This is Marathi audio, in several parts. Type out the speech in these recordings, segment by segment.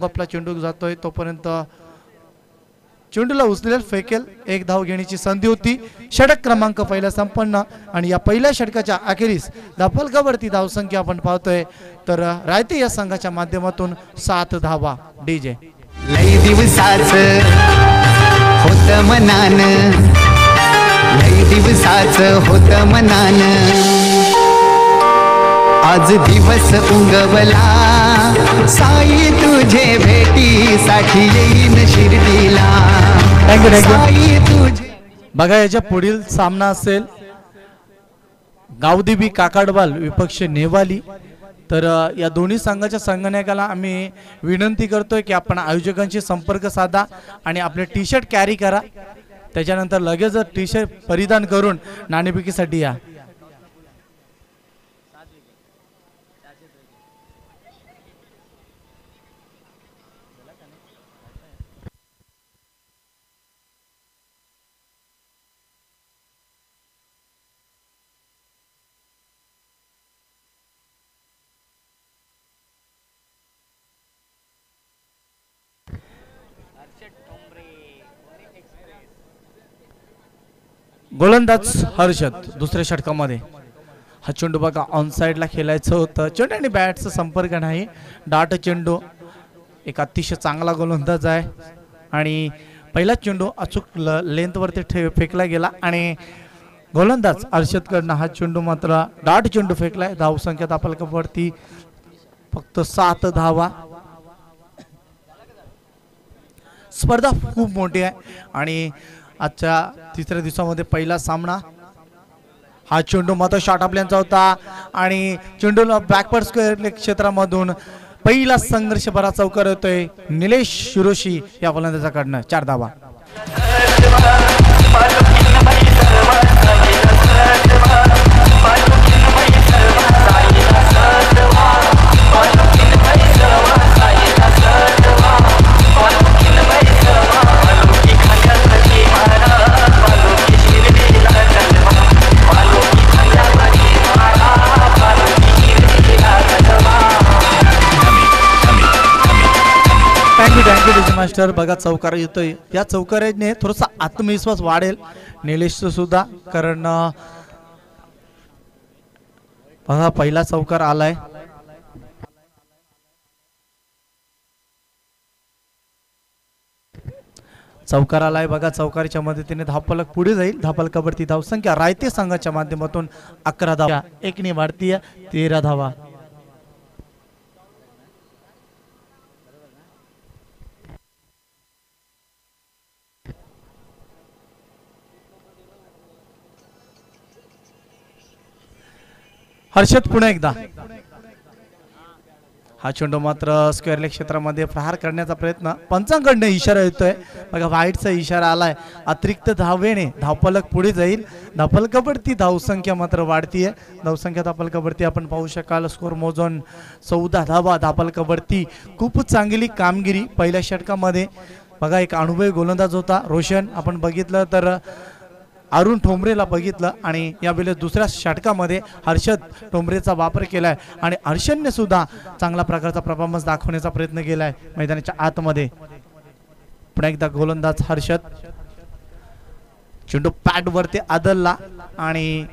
आपला चेंडू जातोय तोपर्यंत चेंडूला उचलेल फेकेल, एक धाव घेण्याची संधी होती। षटक क्रमांक पहिला संपन्न आणि या पहिल्या षटकाच्या अखेरीस धावफलकावरती धावसंख्या आपण पाहतोय तर रायते या संघाच्या माध्यमातून 7 धावा। डीजे लई दिवसाच होत मनान, लई दिवसाच होत मनान, आज दिवस उगवला साई तुझे भेटीसाठी येईन शिर्डीला। साई तुझे बघा याच्या पुढील सामना असेल गावदेवी काकडवाल विपक्ष नेवाली। तर या दोन्ही संघाच्या संघनायकाला आम्ही विनंती करतोय की आपण आयोजकांशी संपर्क साधा आणि आपले टी शर्ट कॅरी करा, त्याच्यानंतर लगेच टी शर्ट परिधान करून नाणेफेकीसाठी या। गोलंदाज हर्षद दुसऱ्या षटकामध्ये हा चेंडू बघा ऑन साइडला खेळायचं होतं, चेंडू आणि बॅटचा संपर्क नाही, डाट चेंडू। एक अतिशय चांगला गोलंदाज आहे आणि पहिला चेंडू अचूक लेंथवरती फेकला गेला आणि गोलंदाज हर्षदकडनं हा चेंडू मात्र डाट चेंडू फेकलाय। धावसंख्या धावफलकावरती फक्त 7 धावा। स्पर्धा खूप मोठी आहे आणि आजच्या तिसऱ्या दिवसामध्ये पहिला सामना। हा चेंडू मात्र शॉट आपल्यांचा होता आणि चेंडूला बॅकवर्ड स्क्वेअर क्षेत्रामधून पहिला संघर्ष भरा चौकार होतोय निलेश शिरोशी या गोलंदाजाकडनं। 4 धावा। Thank you DJ master. बघा चौकार येतोय, या चौकाराने थोडासा आत्मविश्वास वाढेल निलेश सुद्धा, कारण बघा पहिला चौकार आलाय। चौकार आलाय बघा, चौकारीच्या मदतीने धावफलक पुढे जाईल। धावफलकावरती धावसंख्या रायते संघाच्या माध्यमातून 11 धावा, एकने वाढतीय 13 धावा। हर्षद पुन्हा एकदा हा चेंडू मात्र स्क्वेअर लेग क्षेत्रामध्ये प्रहार करण्याचा प्रयत्न, पंचांकडनं इशारा येतोय बघा, वाईटचा इशारा आलाय। अतिरिक्त धावेने धावफलक पुढे जाईल। धावफलकावरती धावसंख्या मात्र वाढतीये। धावसंख्या धावफलकावरती आपण पाहू शकाल स्कोर मोजून 14 धावा। धावफलकावरती खूप चांगली कामगिरी पहिल्या षटकामध्ये बघा, एक अनुभवी गोलंदाज होता रोशन, आपण बघितलं तर अरुण ठोंबरेला बघितलं आणि यावेळेस दुसऱ्या षटकामध्ये हर्षद ठोंबरेचा वापर केलाय आणि हर्षदने सुद्धा चांगला प्रकारचा परफॉर्मन्स दाखवण्याचा प्रयत्न केलाय मैदानाच्या आतमध्ये। पुन्हा एकदा गोलंदाज हर्षद, चेंडू पॅड वरती आदलला आणि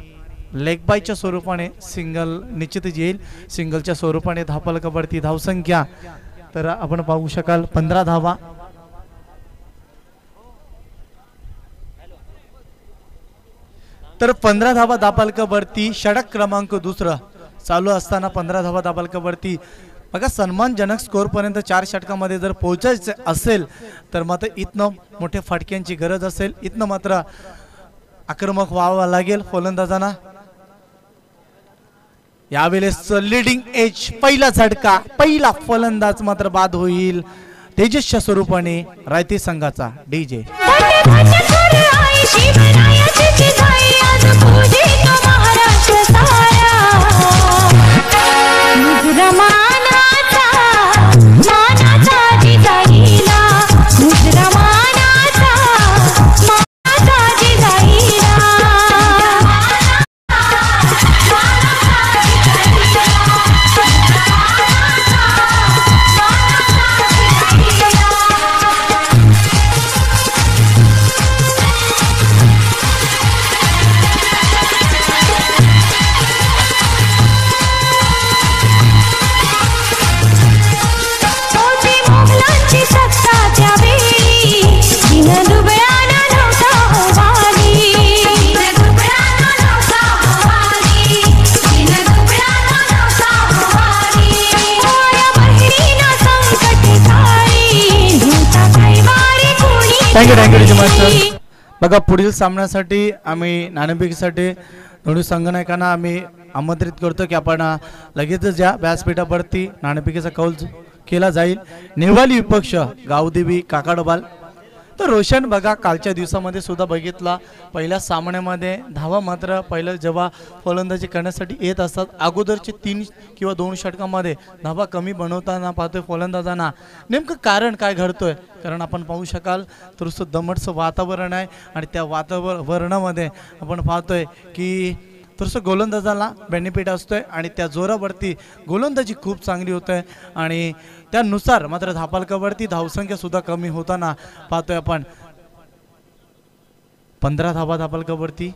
लेग बायच्या स्वरूपाने सिंगल निश्चितच येईल। सिंगलच्या स्वरूपाने धावफलकावरती धावसंख्या तर आपण पाहू शकाल 15 धावा। तर 15 धावा धावफलकावरती षटक क्रमांक दुसरा चालू असताना 15 धावा धावफलकावरती बघा, सन्मानजनक स्कोर पर्यंत 4 षटकामध्ये जर पोहोचायचं असेल तर मात्र इथनं मोठ्या फटक्यांची गरज असेल। इथनं मात्र आक्रमक व्हावं लागेल फलंदाजांना। यावेळेस लीडिंग एज पहिला झटका, पहिला फलंदाज मात्र बाद होईल तेजसच्या स्वरूपाने रायते संघाचा। DJ thank you master. बघा पुढील सामन्यासाठी आम्ही नाणेफेकीसाठी दोन्ही संघनायकांना आम्ही आमंत्रित करतो की आपण लगेचच या व्यासपीठावरती नाणेफेकीचा कौल केला जाईल. नेवाली विपक्ष गावदेवी काकाडबाल. तर रोशन बघा कालच्या दिवसामध्ये सुद्धा बघितला पहिल्या सामन्यामध्ये धावा मात्र पहिलं जेव्हा फलंदाजी करण्यासाठी येत असतात अगोदरचे 3 किंवा 2 षटकामध्ये धावा कमी बनवताना पाहतोय फलंदाजांना. नेमकं कारण काय घडतोय? कारण आपण पाहू शकाल थोडंसं दमटचं वातावरण आहे आणि त्या वातावरणामध्ये आपण पाहतोय की थोडंसं गोलंदाजाला बेनिफिट असतोय आणि त्या जोरावरती गोलंदाजी खूप चांगली होत आहे आणि त्यानुसार मात्र धापालकावरती धावसंख्या सुद्धा कमी होताना पाहतोय आपण. 15 धावा धापालकावरती.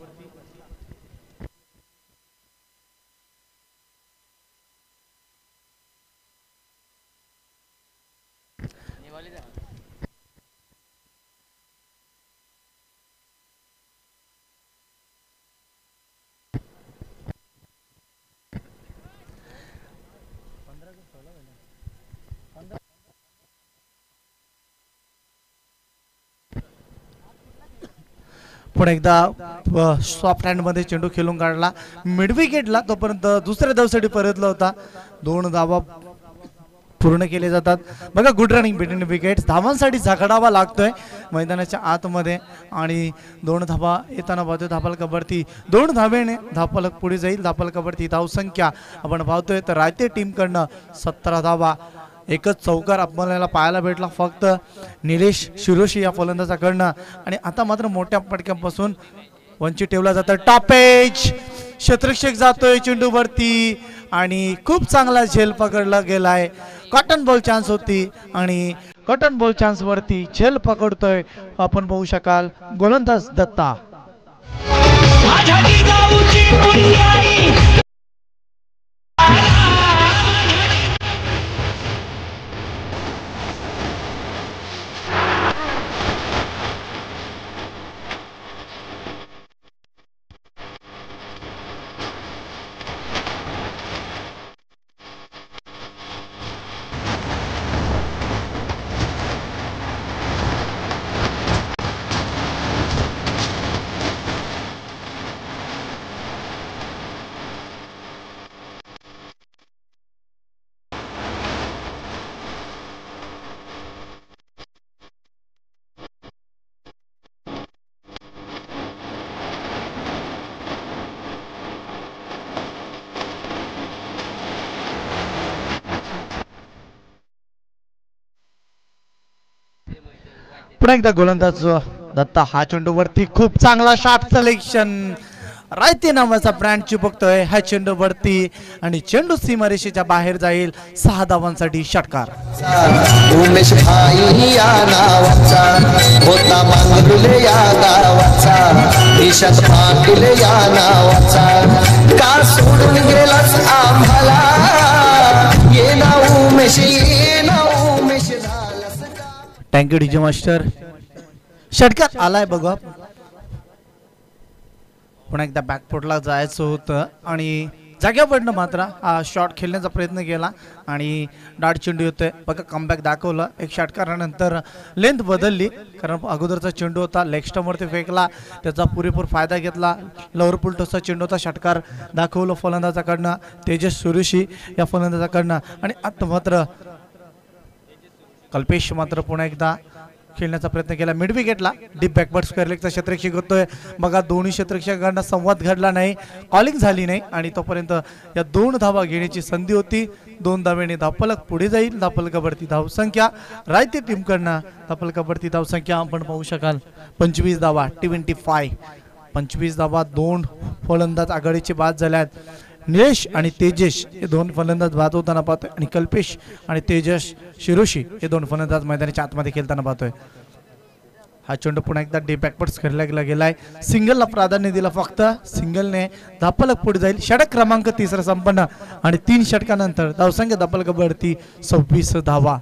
पुन्हा एकदा सॉफ्ट हँडमध्ये चेंडू खेळून काढला मिड विकेटला. तोपर्यंत दुसऱ्या धावसाठी परतला होता. 2 धावा पूर्ण केले जातात. बघा गुड रनिंग बिटवीन विकेट्स. धावांसाठी झगडावा लागतोय मैदानाच्या आतमध्ये आणि 2 धावा येताना पाहतोय धापालकावरती. 2 धावेने धापालक पुढे जाईल. धापालकावरती धावसंख्या आपण पाहतोय तर रायते टीमकडनं 17 धावा. एकच चौकार आपल्याला पाहायला भेटला फक्त निलेश शिरोशी या फलंदाजाकडनं आणि आता मात्र मोठ्या पटक्यापासून वंचित ठेवला जातं. टॉपेज क्षेत्ररक्षक जातोय चेंडूवरती आणि खूप चांगला झेल पकडला गेलाय. कॉटन बॉल चान्स होती आणि कॉटन बॉल चान्स वरती झेल पकडतोय आपण पाहू शकाल गोलंदाज दत्ता. पुन्हा एकदा गोलंदाज दत्ता हा चेंडूवरती खूप चांगला शॉट सिलेक्शन. रायते नावाचा ब्रँड चिपकतोय ह्या चेंडूवरती आणि चेंडू सीमारेषेच्या बाहेर जाईल. 6 धावांसाठी षटकार. उमेश भाई या नावाचा होता मांगरुले या गावाचा ईशात पाटील या नावाचा का सोडून गेलास आम्हाला ये ना उमेश ये ना उमेश झालास. Thank you DJ master. षटकार आलाय बघा. पुन्हा एकदा बॅकफुटला जायचं होतं आणि जाग्यावरनं मात्र हा शॉट खेळण्याचा प्रयत्न केला आणि डाट चेंडू येतोय बघा. कमबॅक दाखवलं. एक षटकारानंतर लेंथ बदलली कारण अगोदरचा चेंडू होता लेग स्टंपवरती फेकला त्याचा पुरेपूर फायदा घेतला. लवर पुलटोसचा चेंडू होता. षटकार दाखवलं फलंदाजाकडनं तेजस सुरेशी या फलंदाजाकडनं आणि आता मात्र कल्पेश मात्र पुन्हा एकदा खेळण्याचा प्रयत्न केला मिड विकेटला. डीप बॅकवर्ड स्क्वेअर लेगचा क्षेत्ररक्षक होतोय बघा. दोन्ही क्षेत्ररक्षकांना संवाद घडला नाही कॉलिंग झाली नाही आणि तोपर्यंत या 2 धावा घेण्याची संधी होती. 2 धावेने धापलक पुढे जाईल. धापलकावरती धावसंख्या रायते टीमकडनं धापलकावरती धावसंख्या आपण पाहू शकाल 25 धावा 25. 25 धावा. 2 फलंदाज आघाडीचे बाद झाल्यात. निलेश आणि तेजस हे 2 फलंदाज बाद होताना पाहतोय आणि कल्पेश आणि तेजस शिरोशी हे 2 फलंदाज मैदानाच्या आतमध्ये खेळताना पाहतोय. हा चेंडू पुन्हा एकदा डीप बॅकवर्ड खेळला गेलाय. सिंगलला प्राधान्य दिलं फक्त. सिंगलने धापलक पुढे जाईल. षटक क्रमांक 3 संपन्न आणि 3 षटकानंतर धावसंख्या धापलकावरती 26 धावा.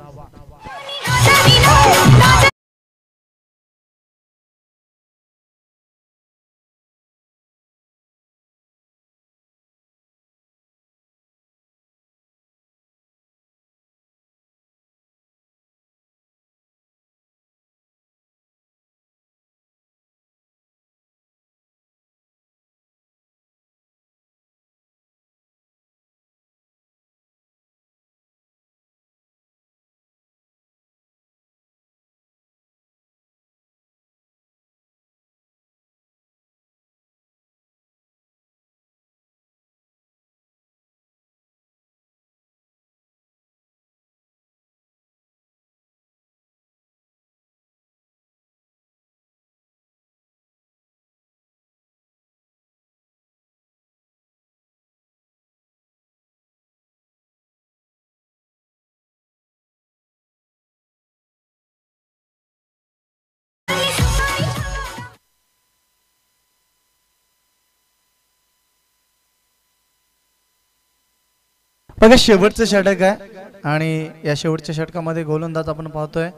बघा शेवटचं षटक आहे आणि या शेवटच्या षटकामध्ये गोलंदाज आपण पाहतोय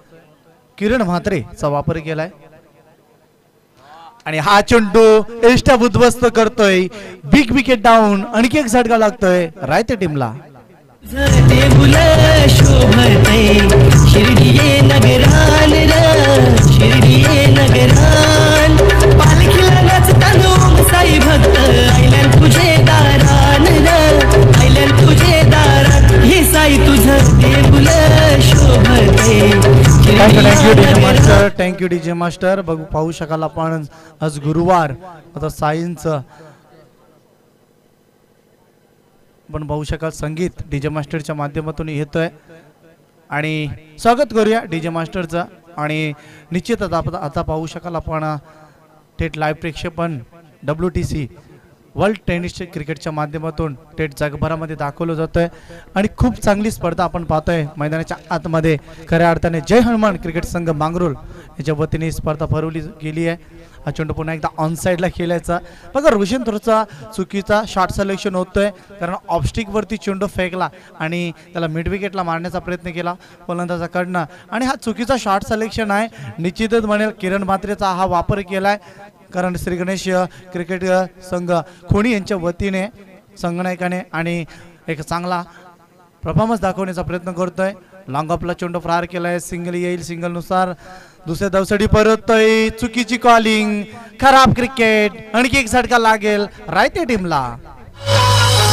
किरण म्हात्रेचा वापर केलाय आणि हा चेंडू एष्टा उद्ध्वस्त करतोय. Big wicket down. आणखी एक झटका लागतोय रायते टीमला. देऊल शोभतय शिर्डिये नगरान र शिर्डिये नगरान पालखीला नाचताना साई भक्त आयल्यान तुझे दारान र आयल्यान तुझे दारान हे साई तुझं देऊल शोभतय. Thank you DJ master. Thank you DJ master. बघू पाहू शकाल आपण आज गुरुवार आता साईंचं पण पाहू शकाल संगीत डीजे मास्टरच्या माध्यमातून येतोय आणि स्वागत करूया डीजे मास्टरचं. आणि निश्चितच आता पाहू शकाल आपण थेट लाईव्ह प्रेक्षेपण WTC वर्ल्ड टेनिस क्रिकेटच्या माध्यमातून थेट जगभरामध्ये दाखवलं जातोय आणि खूप चांगली स्पर्धा आपण पाहतोय मैदानाच्या आतमध्ये. खऱ्या अर्थाने जय हनुमान क्रिकेट संघ मांगरोल याच्या वतीने स्पर्धा भरवली गेली आहे. हा चेंडू पुन्हा एकदा ऑन साईडला खेळायचा. बघा रोशन थोडासा चुकीचा शॉट सिलेक्शन होतोय कारण ऑफस्टिक वरती चेंडू फेकला आणि त्याला मिड विकेटला मारण्याचा प्रयत्न केला फलंदाजाकडनं आणि हा चुकीचा शॉट सिलेक्शन आहे. निश्चितच म्हणेल किरण म्हात्रेचा हा वापर केलाय कारण श्री गणेश क्रिकेट संघ खोणी यांच्या वतीने संगणकाने आणि एक चांगला परफॉर्मन्स दाखवण्याचा प्रयत्न करतोय. लॉंग ऑफला चेंडू प्रहार केलाय. सिंगल येईल. सिंगल नुसार दुसऱ्या धावसाठी परततोय. चुकीची कॉलिंग. खराब क्रिकेट. आणखी एक झटका लागेल रायते टीमला.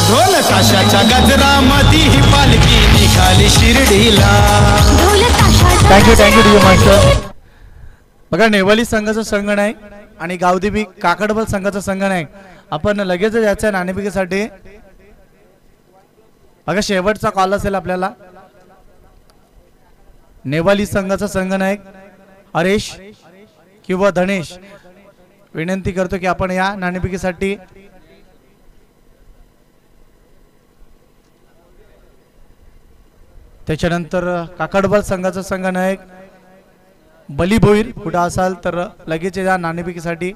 ढोल ताशाच्या गजरामध्ये ही पालखी निघाली शिर्डीला. Thank you DJ master. बघा नेवाली संघाचा संगणक आणि गावदेवी काकडबल संघाचा संगणक आपण लगेच जायचं आहे नाणेफेकीसाठी. बघा शेवटचा कॉल असेल आपल्याला. नेवाली संघाचा संगणक हरेश किंवा धनेश विनंती करतो की आपण या नाणेफेकीसाठी. त्याच्यानंतर काकडबल संघाचा संगणक बली भोईर कुठं असाल तर लगेच या नाणेफेकीसाठी.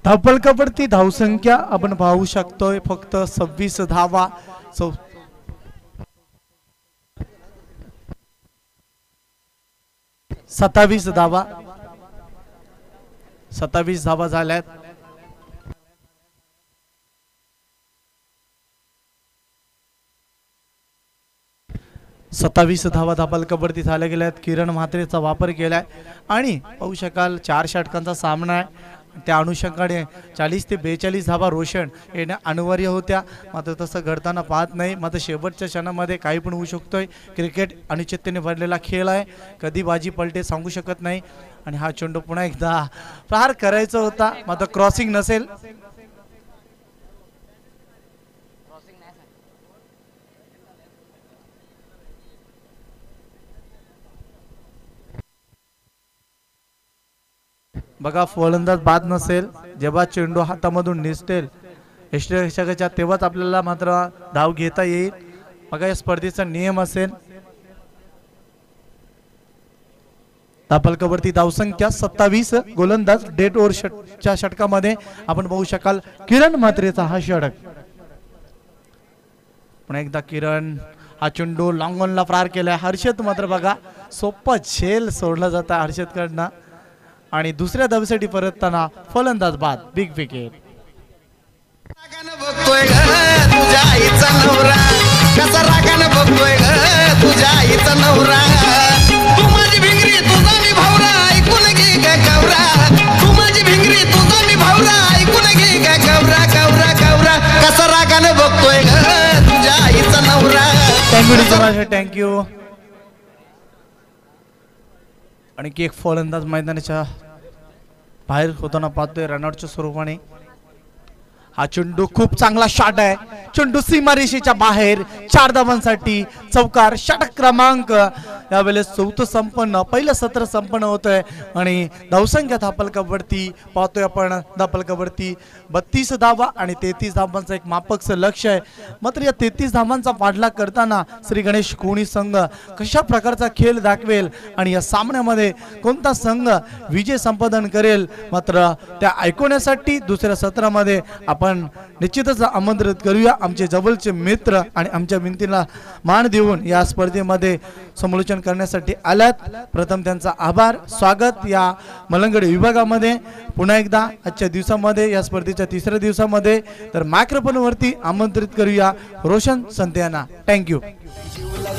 धावफलकावरती धावसंख्या आपण पाहू शकतोय फक्त 26 धावा. 27 धावा. 27 धावा झाल्यात. सत्तावीस धावा धावफलकावरती झाल्या गेल्यात. किरण म्हात्रेचा वापर केलाय आणि पाहू शकाल 4 षटकांचा सामना आहे. त्या अनुषंगाने 40 ते 42 धावा रोशन येणं अनिवार्य होत्या. मात्र तसं घडताना पाहत नाही. मात्र शेवटच्या क्षणामध्ये काही पण होऊ शकतोय. क्रिकेट अनिश्चिततेने भरलेला खेळ आहे. कधी बाजी पलटे सांगू शकत नाही. आणि हा चेंडू पुन्हा एकदा प्रहार करायचा होता मात्र क्रॉसिंग नसेल. बघा फलंदाज बाद नसेल. जेव्हा चेंडू हातामधून निसटेल यष्टीरक्षकाच्या तेव्हाच आपल्याला मात्र धाव घेता येईल. बघा या स्पर्धेचा नियम असेल. धावफलकावरती धावसंख्या 27. गोलंदाज डेड ओव्हरच्या षटकामध्ये आपण पाहू शकाल किरण म्हात्रेचा हा षटक. पुन्हा एकदा किरण हा चेंडू लॉंग ऑनला प्रहार केलाय. हर्षद मात्र बघा सोपा झेल सोडला जाता हर्षद कडनं आणि दुसऱ्या धावेसाठी परतताना फलंदाज बाद. Big wicket. बघतोय ग तुझ्या आईचा नवरा कसा रागानं बघतोय ग तुझ्या आईचा नवरा. तू माझी भिंगरी तुझा मी भावरा ऐकून घे ग गौरा. तू माझी भिंगरी तुझा मी भावरा ऐकून घे ग गौरा गौरा गौरा. कसा रागानं बघतोय ग तुझ्या आईचा नवरा. थँक्यू. आणि एक फलंदाज मैदानाच्या बाहेर होताना पाहतोय रनआउटच्या स्वरूपाने. हा चेंडू खूप चांगला शॉट आहे. चेंडू सीमारेषेच्या बाहेर 4 धावांसाठी चौकार. षटक क्रमांक यावेळेस 4 संपन्न. पहिलं सत्र संपन्न होतंय आणि धावसंख्या धावफलकावरती पाहतोय आपण. धावफलकावरती 32 धावा आणि 33 धावांचं एक माफकचं लक्ष आहे. मात्र या 33 धावांचा पाठलाग करताना श्री गणेश कोणी संघ कशा प्रकारचा खेळ दाखवेल आणि या सामन्यामध्ये कोणता संघ विजय संपादन करेल मात्र त्या ऐकवण्यासाठी दुसऱ्या सत्रामध्ये आपण आपण निश्चितच आमंत्रित करूया आमचे जवळचे मित्र आणि आमच्या विनंतीला मान देऊन या स्पर्धेमध्ये समालोचन करण्यासाठी आल्यात। प्रथम त्यांचा आभार, स्वागत या मलंगड विभागामध्ये पुन्हा एकदा आजच्या दिवसामध्ये या स्पर्धेच्या तिसऱ्या दिवसामध्ये। तर मायक्रोफोनवरती आमंत्रित करूया रोशन संते यांना। थँक्यू।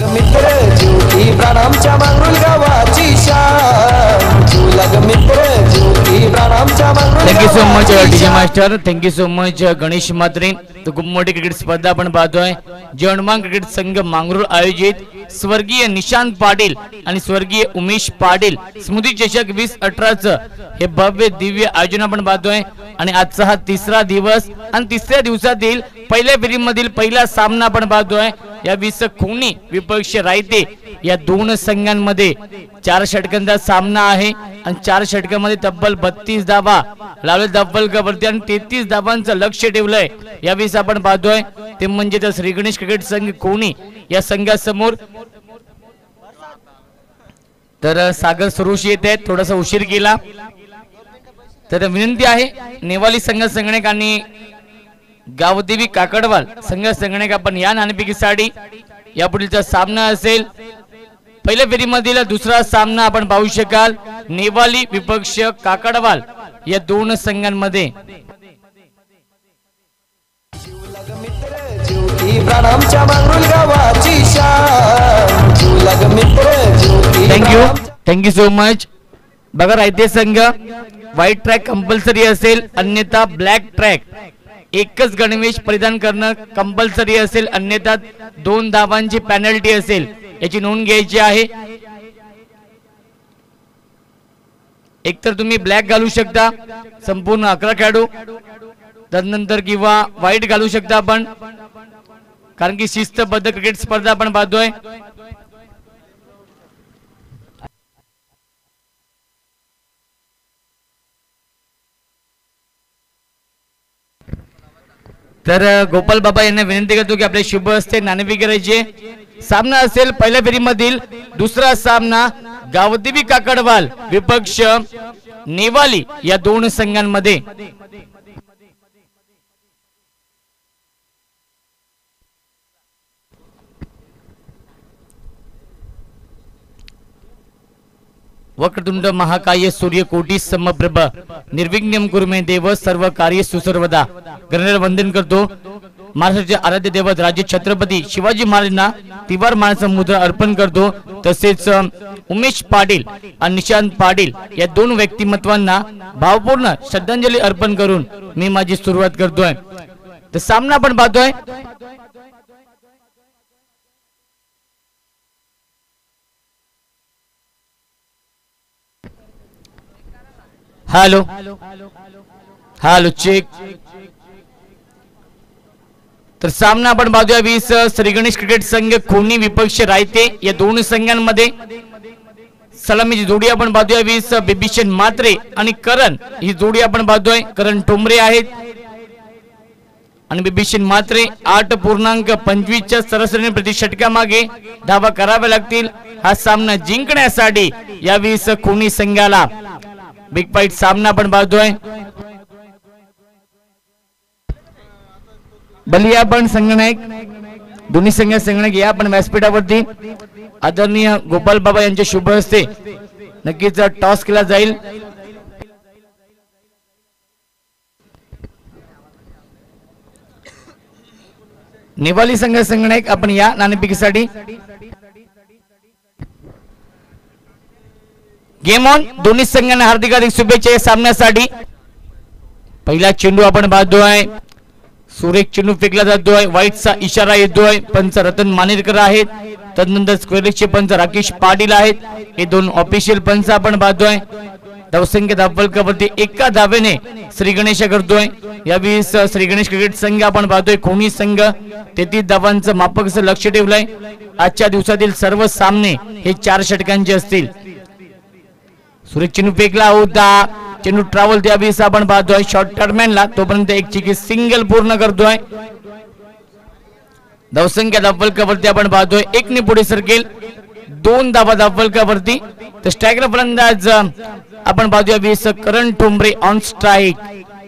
मित्र ज्योती प्राणामच्या मांगरुळ गावाची शान, जीवलग मित्र ज्योती प्राणामच्या Mangrul. Thank you so much DJ master, thank you so much Ganesh Matre. तो खूप मोठी क्रिकेट स्पर्धा आपण पाहतोय। जवळमांग क्रिकेट संघ मांगरुळ आयोजित स्वर्गीय निशांत पाटील आणि स्वर्गीय उमेश पाटील स्मृती चषक 2018 हे भव्य दिव्य आयोजन आपण पाहतोय। आणि आजचा हा तिसरा दिवस आणि तिसऱ्या दिवसातील पहिल्या फेरीमधील पहिला सामना आपण पाहतोय। या 20 कोणी विपक्ष रायते या दोन संघांमध्ये 4 षटकांचा सामना आहे आणि 4 षटकांमध्ये तब्बल 32 धावा लावले धावफलकावरती आणि 33 धावांचं लक्ष ठेवलंय। या 20 आपण पाहतोय ते म्हणजे तर श्री गणेश क्रिकेट संघ कोणी या संघासमोर तर सागर सुरुशी येत आहेत, थोडासा उशीर केला तर विनंती आहे नेवाली संघ संगणक आणि गावदेवी काकडवाल संघ संगणक आपण या नाणेफेकीसाठी यापुढीलचा सामना असेल। पहिल्या फेरीमधील दुसरा सामना आपण पाहू शकाल नेवाली विपक्ष काकडवाल या दोन संघांमध्ये। Thank you so much. बघा रायते संघ व्हाईट ट्रॅक कंपल्सरी असेल, अन्यथा ब्लॅक ट्रॅक एकच गणवेश परिधान करणं कंपल्सरी असेल, अन्यथा 2 धावांची पेनल्टी असेल, याची नोंद घ्यायची आहे। एकतर तुम्ही ब्लॅक घालू शकता संपूर्ण 11 खेळाडू, त्यानंतर किंवा व्हाईट घालू शकता आपण, कारण की शिस्तबद्ध क्रिकेट स्पर्धा आपण पाहतोय। तर गोपाल बाबा यांना विनंती करतो की आपले शुभ हस्ते नाणेफेक करायचे। सामना असेल पहिल्या फेरीमधील दुसरा सामना गावदेवी काकडवाल विपक्ष नेवाली या दोन संघांमध्ये। वक्रतुंड महाकाय सूर्यकोटी समप्रभ निर्विघ्नं कुरु मे देव सर्व कार्य सुसर्वदा। गणेश वंदन करतो महाराष्ट्राचे आराध्य दैवत राजे छत्रपती शिवाजी महाराजांना तिवार मानाचा मुद्रा अर्पण करतो। तसेच उमेश पाटील आणि निशांत पाटील या दोन व्यक्तिमत्वांना भावपूर्ण श्रद्धांजली अर्पण करून मी माझी सुरुवात करतोय। तर सामना आपण पाहतोय हॅलो हॅलो चेक। तर सामना आपण पाहतोय 20 श्री गणेश क्रिकेट संघ कोणी विपक्ष रायते या दोन संघांमध्ये। सलामीची जोडी आपण पाहतोय 20 बिभीषण मात्रे आणि करण ही जोडी आपण पाहतोय। करण टोमरे आहेत आणि बिभीषण मात्रे 8.25 च्या सरासरीने प्रति षटका मागे धावा कराव्या लागतील हा सामना जिंकण्यासाठी या 20 कोणी संघाला। बिग फाईट सामना आपण पाहतोय बलिया पण संगणक दोन्ही संगणक या पण व्यासपीठावरती आदरणीय गोपाल बाबा यांच्या शुभ हस्ते नक्कीच टॉस केला जाईल। नेवाली संघ संगणक आपण या नाणेफेकीसाठी गेम ऑन। दोन्ही संघांना हार्दिक हार्दिक शुभेच्छा या सामन्यासाठी। पहिला चेंडू आपण पाहतोय सुरेख चेंडू फेकला जातोय, व्हाईटचा इशारा येतोय, पंच रतन मानेरकर आहेत, तदनंतर स्क्वेअरचे पंच राकेश पाटील आहेत, हे दोन ऑफिशियल पंच आपण पाहतोय। धावसंख्या धावफलकावरती एका धावेने श्री गणेश करतोय। यावेळी श्री गणेश क्रिकेट संघ आपण पाहतोय कोणी संघ 33 धावांचं मापक असं लक्ष ठेवलंय। आजच्या दिवसातील सर्व सामने हे 4 षटकांचे असतील। सुरेख चेंडू फेकला होता, चेंडू ट्रॅव्हल त्यावेळी आपण पाहतोय शॉर्ट टर्मॅनला, तोपर्यंत एक चिकी सिंगल पूर्ण करतोय। धावसंख्या धावफलकावरती आपण पाहतोय 1 ने पुढे सरकेल, 2 धावा धावफलकावरती। तर स्ट्रायकर फलंदाज आपण पाहतोय 20 Karan Thombre on strike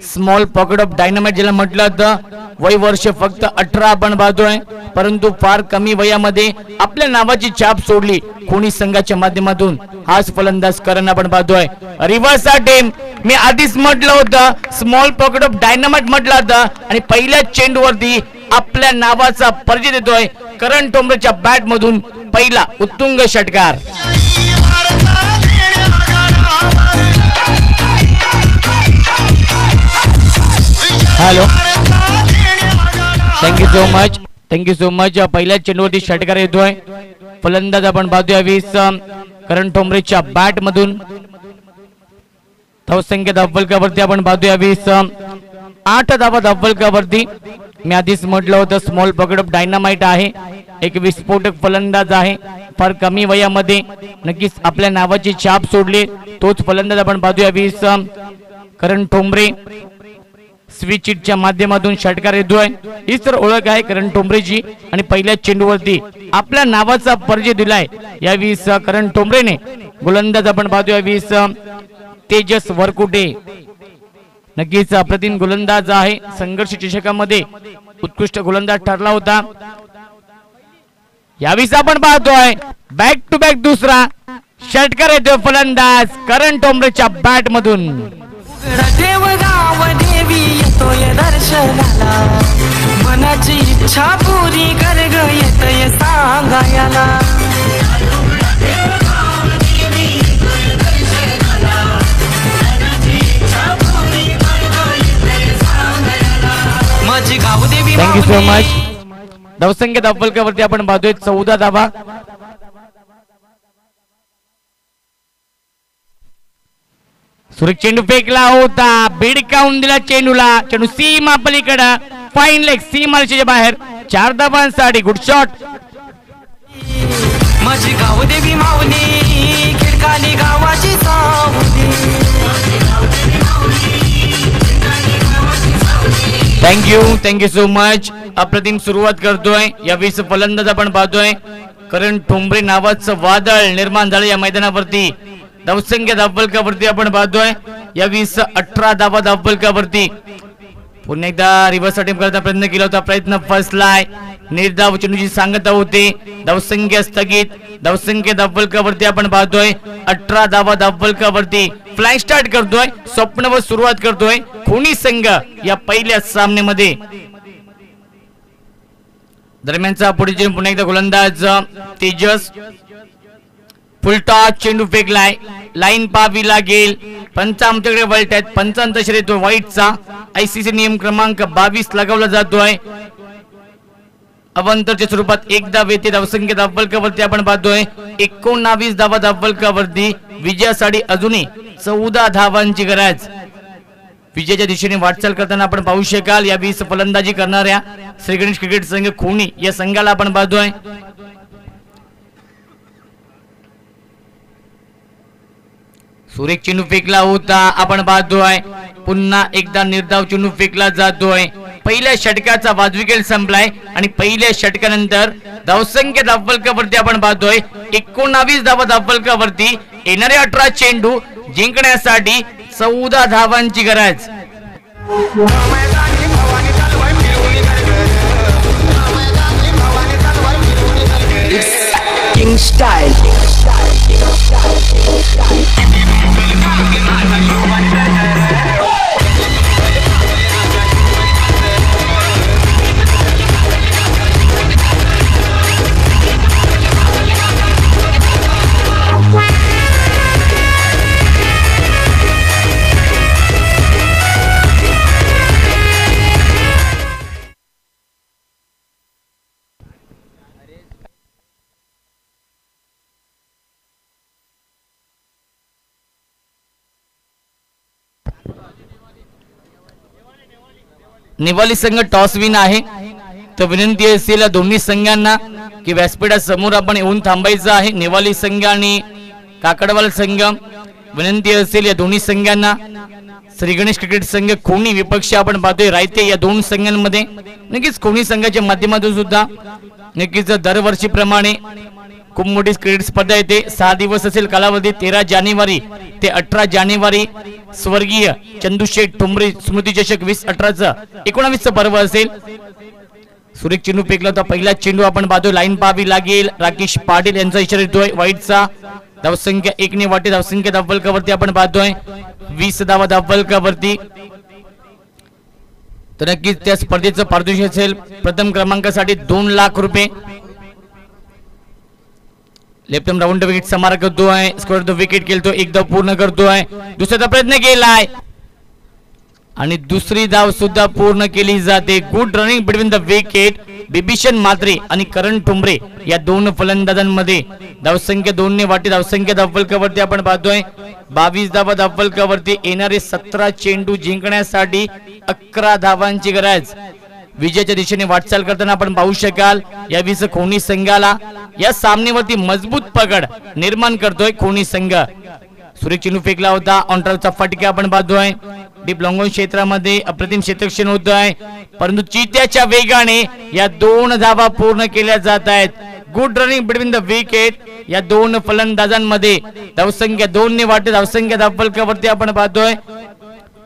small pocket of dynamite ज्याला म्हटलं जातं, वय वर्ष फक्त 18 आपण पाहतोय, परंतु फार कमी वयामध्ये आपल्या नावाची छाप सोडली कोणी संघाच्या माध्यमातून. हाच फलंदाज करण आपण पाहतोय. रिव्हर्स टीम मी आधीच म्हटलं होतं स्मॉल पॉकेट ऑफ डायनामाइट म्हटलं होतं आणि पहिल्या चेंडूवरती आपल्या नावाचा परिचय देतोय करण ठोंबरेच्या बॅट मधून पहिला उत्तुंग षटकार. Hello, thank you so much. पहिल्या चेंडूवरती षटकार येतोय. फलंदाज आपण पाहतोय 20 करण ठोंबरेच्या बॅट मधून. धावसंख्या धावफलकावरती आपण पाहतोय 20 8 धावा धावफलकावरती. मी आधीच म्हटलं होतं स्मॉल पॉकेट ऑफ डायनामाइट आहे, एक विस्फोटक फलंदाज आहे. फार कमी वयामध्ये नक्कीच आपल्या नावाची छाप सोडली. तोच फलंदाज आपण पाहतोय 20 करण ठोंबरे. स्विचिटच्या माध्यमातून षटकार येतोय. हीच तर ओळख आहे करण ठोंबरेची आणि पहिल्या चेंडूवरती आपल्या नावाचा परिचय दिलाय या 20 करण ठोंबरेने. गोलंदाज आपण पाहतोय 20 तेजस वरकुटे. नक्कीच अप्रतिम गोलंदाज आहे. संघर्ष चषकामध्ये उत्कृष्ट गोलंदाज ठरला होता. यावेळी आपण पाहतोय बॅक टू बॅक दुसरा षटकार येतोय फलंदाज करण ठोंबरेच्या बॅट मधून. देवगाव देवी येतोय दर्शनाला, मनाची इच्छा पुरी कर ग येतोय सांगायला. माझी गाव देवी. Thank you so much. धावसंख्या धावफलकावरती आपण पाहतोय 14 धावा. सुरेख चेंडू फेकला होता, भिडकावून दिला चेंडूला. चेंडू सीमा पलीकडे फाईन लेग, सीमाच्या बाहेर. 4 धावांसाठी गुड शॉट. माझी गाव देवी माऊली खिडकाली गावाची सावली. Thank you so much. अप्रतिम सुरुवात करतोय या 20 फलंदाज आपण पाहतोय. करण ठोंबरे नावाचं वादळ निर्माण झालं या मैदानावरती. धावसंख्या धावफलकावरती आपण पाहतोय या 20 18 धावा धावफलकावरती. पुन्हा एकदा रिव्हर्स अटेम्प्ट करण्याचा प्रयत्न केला होता, प्रयत्न फसलाय. निर्धाव चेंडूची सांगता होते. धावसंख्या स्थगित. धावसंख्या धावफलकावरती आपण पाहतोय 18 धावा धावफलकावरती. फ्लाय स्टार्ट करतोय, स्वप्नवत सुरुवात करतोय खुनी संघ या पहिल्या सामन्यामध्ये. दरम्यानचा पुढे पुन्हा एकदा गोलंदाज तेजस. फुलटॉस चेंडू फेकलाय, लाईन पाहावी लागेल. पंच आमच्याकडे वळत आहेत. पंचांचा इशारा येतोय व्हाईटचा. ICC नियम क्रमांक 22 लगावला जातोय. अवंतरच्या स्वरूपात एकदा वेते. धावसंख्या धावफलकावरती आपण पाहतोय 19 धावा धावफलकावरती. विजयासाठी अजूनही 14 धावांची गरज. विजयाच्या दिशेने वाटचाल करताना आपण पाहू शकाल या 20 फलंदाजी करणाऱ्या श्री गणेश क्रिकेट संघ खोणी या संघाला आपण पाहतोय. सुरेख चेंडू फेकला होता आपण पाहतोय. पुन्हा एकदा निर्धाव चेंडू फेकला जातोय. पहिल्या षटकाचा वाजविकेल संपलाय आणि पहिल्या षटकानंतर धावसंख्या धावफलकावरती आपण पाहतोय 19 धावा धावफलकावरती. येणारे 18 चेंडू जिंकण्यासाठी 14 धावांची गरज. King style. निवाली संघ टॉस विन आहे. तर विनंती असेल दोन्ही संघांना की व्यासपीठा समोर आपण येऊन थांबायचं आहे. निवाली संघ आणि काकडवाल संघ. विनंती असेल या दोन्ही संघांना. श्री गणेश क्रिकेट संघ खोणी विपक्ष आपण पाहतोय रायते या दोन संघांमध्ये. नक्कीच खोणी संघाच्या माध्यमातून सुद्धा नक्कीच दरवर्षीप्रमाणे खूप मोठी क्रिकेट स्पर्धा येते. 6 दिवस असेल कालावधी. 13 जानेवारी ते 18 जानेवारी स्वर्गीय चंदूशेठ ठोंबरे स्मृती चषक 2018चं 19चं पर्व असेल. सुरेख चेंडू फेकला होता. पहिला चेंडू आपण पाहतो. लाईन पाहावी लागेल. राकेश पाटील यांचा इशारा येतोय वाईटचा. धावसंख्या 1 ने वाटे. धावसंख्या धावफलकावरती आपण पाहतोय 20 धावा धावफलकावरती. तर नक्कीच त्या स्पर्धेचं पारितोषिक असेल प्रथम क्रमांकासाठी 2 लाख रुपये. लेफ्ट आर्म राऊंड विकेट समार करतोय. स्क्वेअर द विकेट केलतो. एक धाव पूर्ण करतोय. दुसऱ्याचा प्रयत्न केलाय आणि दुसरी धाव सुद्धा पूर्ण केली जाते. Good running between the wicket. Vibhishan Mhatre आणि करण ठोंबरे या दोन फलंदाजांमध्ये. धावसंख्या 2 ने वाटे. धावसंख्या धावफलकावरती आपण पाहतोय 22 धावा धावफलकावरती. येणारे 17 चेंडू जिंकण्यासाठी 11 धावांची गरज. विजयाच्या दिशेने वाटचाल करताना आपण पाहू शकाल यावेळी खोनी संघाला या सामन्यावरती मजबूत पकड निर्माण करतोय खोनी संघ. सुरेख चेंडू फेकला होता. ऑनट्राचा फटका आपण पाहतोय. डीप लॉंगॉन क्षेत्रामध्ये अप्रतिम क्षेत्ररक्षण होत आहे, परंतु चित्याच्या वेगाने या 2 धावा पूर्ण केल्या जात आहेत. Good running between the wicket या 2 फलंदाजांमध्ये. धावसंख्या 2 ने वाटे. धावसंख्या धावफलकावरती आपण पाहतोय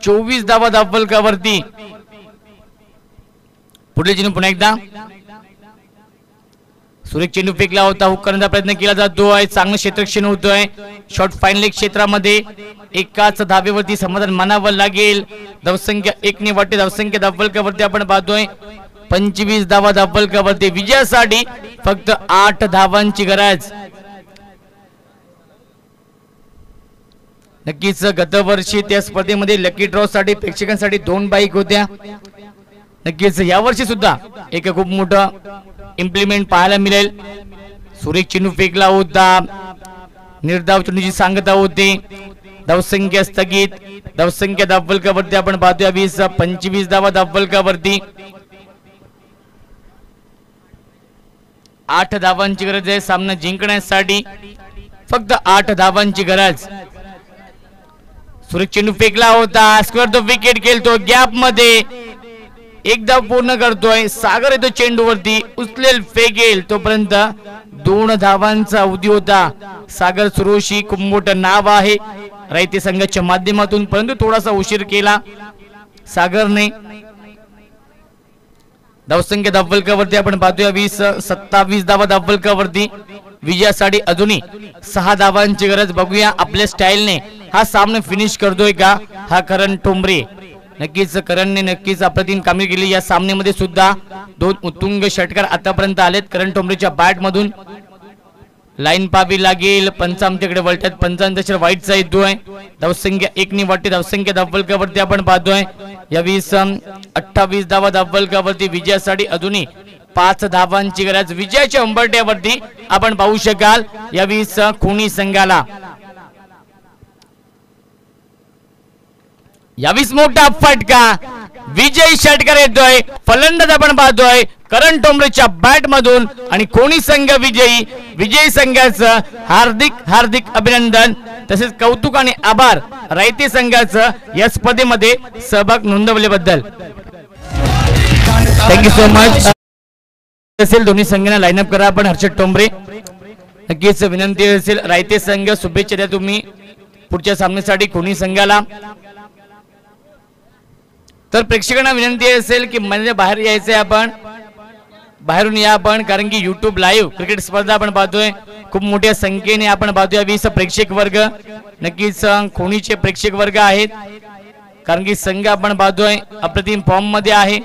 24 धावा धावफलकावरती. पुढील चेंडू पुन्हा एकदा. सुरेख चेंडू फेकला होता. हुक करण्याचा प्रयत्न केला जातोय. चांगलं क्षेत्ररक्षण होतोय. शॉर्ट फाईन लेग क्षेत्रामध्ये एकाच धावेवरती समाधान मानावं लागेल. धावसंख्या 1 ने वाटे. धावसंख्या धावफलकावरती आपण पाहतोय 25 धावा धावफलकावरती. विजयासाठी फक्त 8 धावांची गरज. नक्कीच गतवर्षी त्या स्पर्धेमध्ये लकी ड्रॉ साठी प्रेक्षकांसाठी 2 बाईक होत्या. नक्कीच यावर्षी सुद्धा एक खूप मोठं इम्प्लिमेंट पाहायला मिळेल. सुरेख चेंडू फेकला होता. निर्धाव चेंडूची सांगता होती. धावसंख्या स्थगित. धावसंख्या धावफलकावरती आपण पाहतोय 25 धावा धावफलकावरती. 8 धावांची गरज आहे सामना जिंकण्यासाठी. फक्त 8 धावांची गरज. सुरेख चेंडू फेकला होता. स्क्वेअर द विकेट खेळतो. गॅप मध्ये एक धाव पूर्ण करतोय. सागर येतो चेंडूवरती. उचलेल फेकेल तोपर्यंत 2 धावांचा अवधी होता. सागर सुरोशी खूप मोठं नाव आहे रयते संघाच्या माध्यमातून, परंतु थोडासा उशीर केला सागरने. धावसंख्या धावफलकावरती आपण पाहतोय 27 धावा धावफलकावरती. विजयासाठी अजूनही 6 धावांची गरज. बघूया आपल्या स्टाईलने हा सामना फिनिश करतोय का हा करण ठोंबरे. नक्कीच करणने नक्कीच अप्रतिम कामगिरी केली. या सामन्यामध्ये सुद्धा 2 उत्तुंग षटकार आतापर्यंत आलेत करण ठोंबरेच्या बॅट मधून. लाईन पाहावी लागेल. पंचामतेकडे वळतात. पंचांतर वाईटचा येतोय. धावसंख्या 1 ने वाटे. धावसंख्या धावफलकावरती आपण पाहतोय यावेळी 28 धावा धावफलकावरती. विजयासाठी अजूनही 5 धावांची गरज. विजयाच्या उंबरठ्यावरती आपण पाहू शकाल यावेळी खोनी संघाला. यावेळी मोठा फटका. विजयी षटकार येतोय. फलंदाज आपण पाहतोय करण ठोंबरेच्या बॅट मधून आणि खोनी संघ विजयी. विजयी संघाचं हार्दिक हार्दिक अभिनंदन तसेच कौतुक आणि आभार रयते संघाचं या स्पर्धेमध्ये सहभाग नोंदवल्याबद्दल. Thank you so much. असेल दोन्ही संघांना लाईनअप करा आपण. हर्षद ठोंबरे नक्कीच विनंती असेल रयते संघ शुभेच्छा द्या तुम्ही पुढच्या सामन्यासाठी खोनी संघाला. तर प्रेक्षकांना विनंती असेल की म्हणजे बाहेर यायचंय आपण. बाहेरून या आपण, कारण की YouTube लाईव्ह क्रिकेट स्पर्धा आपण पाहतोय. खूप मोठ्या संख्येने आपण पाहतोय 20 प्रेक्षक वर्ग. नक्कीच खोनीचे प्रेक्षक वर्ग आहेत, कारण की संघ आपण पाहतोय अप्रतिम फॉर्म मध्ये आहे.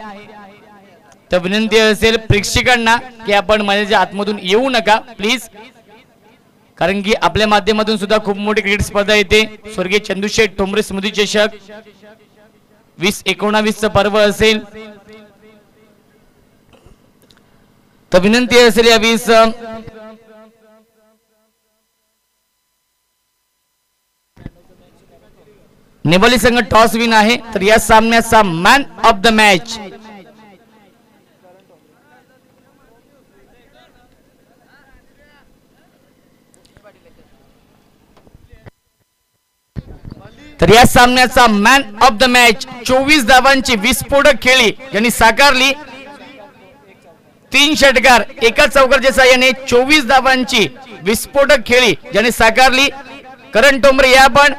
तर विनंती असेल प्रेक्षकांना की आपण माझ्या आतमधून येऊ नका प्लीज, कारण की आपल्या माध्यमातून सुद्धा खूप मोठी क्रिकेट स्पर्धा येते. स्वर्गीय चंदूशेठ ठोंबरे स्मृती चषक 2019 पर्व असेल. तर विनंती असेल या 20 नेवाली संघ टॉस विन आहे. तर या सामन्याचा man of the match man of the match 24 धावांची विस्फोटक खेळी यांनी साकारली. 3 षटकार एका चौकारच्या साहाय्याने 24 धावांची विस्फोटक खेळी ज्याने साकारली. करण टोंबरे या पण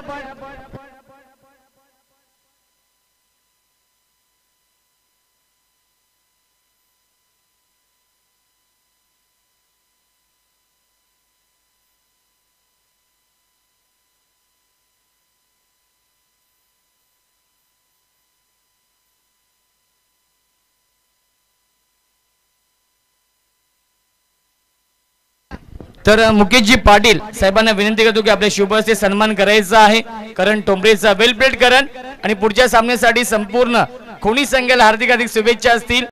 तर मुकेशजी पाटील साहेबांना विनंती करतो की आपल्या शुभहस्ते सन्मान करायचा आहे करण टोंबरेचा. वेल प्लेड करण. आणि पुढच्या सामन्यासाठी संपूर्ण कोणी संघाला हार्दिक शुभेच्छा असतील.